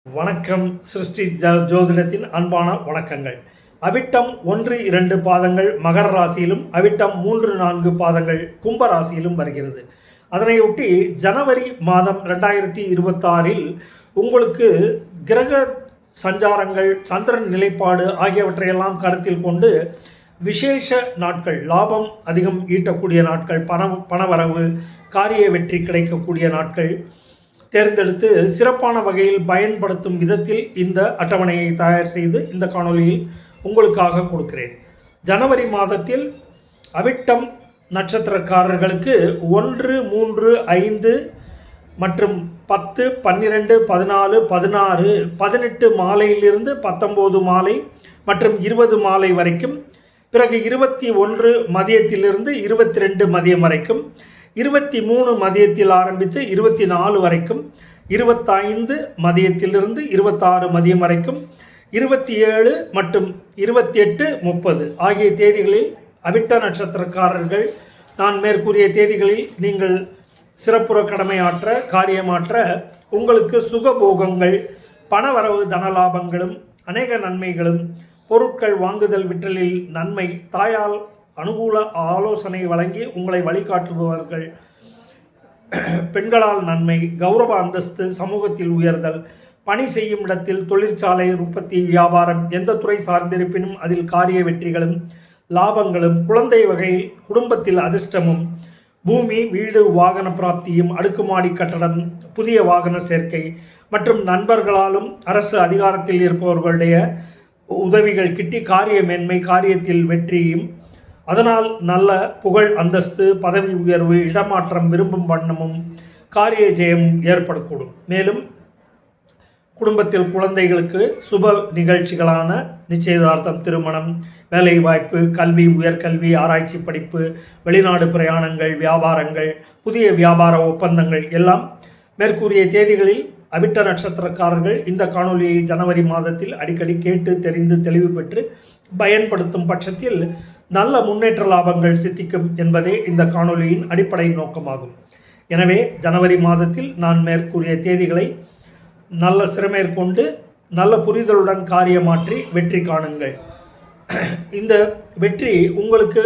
வணக்கம். சிருஷ்டி ஜோதிடத்தின் அன்பான வணக்கங்கள். அவிட்டம் 1-2 பாதங்கள் மகர ராசியிலும் அவிட்டம் 3-4 பாதங்கள் கும்ப ராசியிலும் வருகிறது. அதனையொட்டி ஜனவரி மாதம் 2026இல் உங்களுக்கு கிரக சஞ்சாரங்கள், சந்திரன் நிலைப்பாடு ஆகியவற்றையெல்லாம் கருத்தில் கொண்டு விசேஷ நாட்கள், லாபம் அதிகம் ஈட்டக்கூடிய நாட்கள், பணவரவு, காரிய வெற்றி கிடைக்கக்கூடிய நாட்கள் தேர்ந்தெடுத்து சிறப்பான வகையில் பயன்படுத்தும் விதத்தில் இந்த அட்டவணையை தயார் செய்து இந்த காணொலியில் உங்களுக்காக கொடுக்கிறேன். ஜனவரி மாதத்தில் அவிட்டம் நட்சத்திரக்காரர்களுக்கு 1, 3, 5 மற்றும் 10, 12, 14, 16, 18 மாலையிலிருந்து 19 மாலை மற்றும் 20 மாலை வரைக்கும், பிறகு 21 மதியத்திலிருந்து 22 மதியம் வரைக்கும், 23 மதியத்தில் ஆரம்பித்து 24 வரைக்கும், 25 மதியத்திலிருந்து 26 மதியம் வரைக்கும், 27 மற்றும் 28, 30 ஆகிய தேதிகளில் அவிட்ட நட்சத்திரக்காரர்கள் நான் மேற்கூறிய தேதிகளில் நீங்கள் சிறப்புற கடமையாற்ற, காரியமாற்ற உங்களுக்கு சுகபோகங்கள், பணவரவு, தனலாபங்களும், அநேக நன்மைகளும், பொருட்கள் வாங்குதல் விற்றலில் நன்மை, தாயால் அனுகூல ஆலோசனை வழங்கி உங்களை வழிகாட்டுபவர்கள், பெண்களால் நன்மை, கௌரவ அந்தஸ்து, சமூகத்தில் உயர்தல், பணி செய்யும் இடத்தில், தொழிற்சாலை, உற்பத்தி, வியாபாரம், எந்த துறை சார்ந்திருப்பினும் அதில் காரிய வெற்றிகளும் லாபங்களும், குழந்தை வகையில் குடும்பத்தில் அதிர்ஷ்டமும், பூமி, வீடு, வாகன பிராப்தியும், அடுக்குமாடி கட்டடம், புதிய வாகன சேர்க்கை மற்றும் நண்பர்களாலும் அரசு அதிகாரத்தில் இருப்பவர்களுடைய உதவிகள் கிட்டி காரிய மேன்மை, காரியத்தில் வெற்றியும், அதனால் நல்ல புகழ், அந்தஸ்து, பதவி உயர்வு, இடமாற்றம், விரும்பும் வண்ணமும், காரிய ஜெயமும் ஏற்படக்கூடும். மேலும் குடும்பத்தில் குழந்தைகளுக்கு சுப நிகழ்ச்சிகளான நிச்சயதார்த்தம், திருமணம், வேலைவாய்ப்பு, கல்வி, உயர்கல்வி, ஆராய்ச்சி படிப்பு, வெளிநாடு பிரயாணங்கள், வியாபாரங்கள், புதிய வியாபார ஒப்பந்தங்கள் எல்லாம் மேற்கூறிய தேதிகளில் அவிட்ட நட்சத்திரக்காரர்கள் இந்த காணொலியை ஜனவரி மாதத்தில் அடிக்கடி கேட்டு தெரிந்து தெளிவு பெற்று பயன்படுத்தும் பட்சத்தில் நல்ல முன்னேற்ற லாபங்கள் சித்திக்கும் என்பதே இந்த காணொலியின் அடிப்படை நோக்கமாகும். எனவே ஜனவரி மாதத்தில் நான் மேற்கூறிய தேதிகளை நல்ல சிறமேற்கொண்டு நல்ல புரிதலுடன் காரியமாற்றி வெற்றி காணுங்கள். இந்த வெற்றி உங்களுக்கு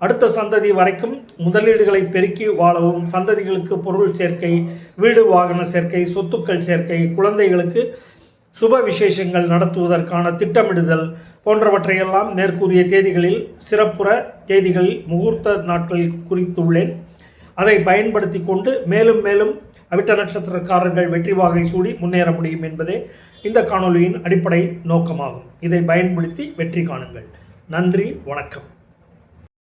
அடுத்த சந்ததி வரைக்கும் முதலீடுகளை பெருக்கி வாழவும், சந்ததிகளுக்கு பொருள் சேர்க்கை, வீடு வாகன சேர்க்கை, சொத்துக்கள் சேர்க்கை, குழந்தைகளுக்கு சுப விசேஷங்கள் நடத்துவதற்கான திட்டமிடுதல் போன்றவற்றையெல்லாம் மேற்கூறிய தேதிகளில் சிறப்புற தேதிகளில் முகூர்த்த நாட்களில் குறித்துள்ளேன். அதை பயன்படுத்தி கொண்டு மேலும் மேலும் அவிட்ட நட்சத்திரக்காரர்கள் வெற்றி வாகை சூடி முன்னேற முடியும் என்பதே இந்த காணொலியின் அடிப்படை நோக்கமாகும். இதை பயன்படுத்தி வெற்றி காணுங்கள். நன்றி, வணக்கம்.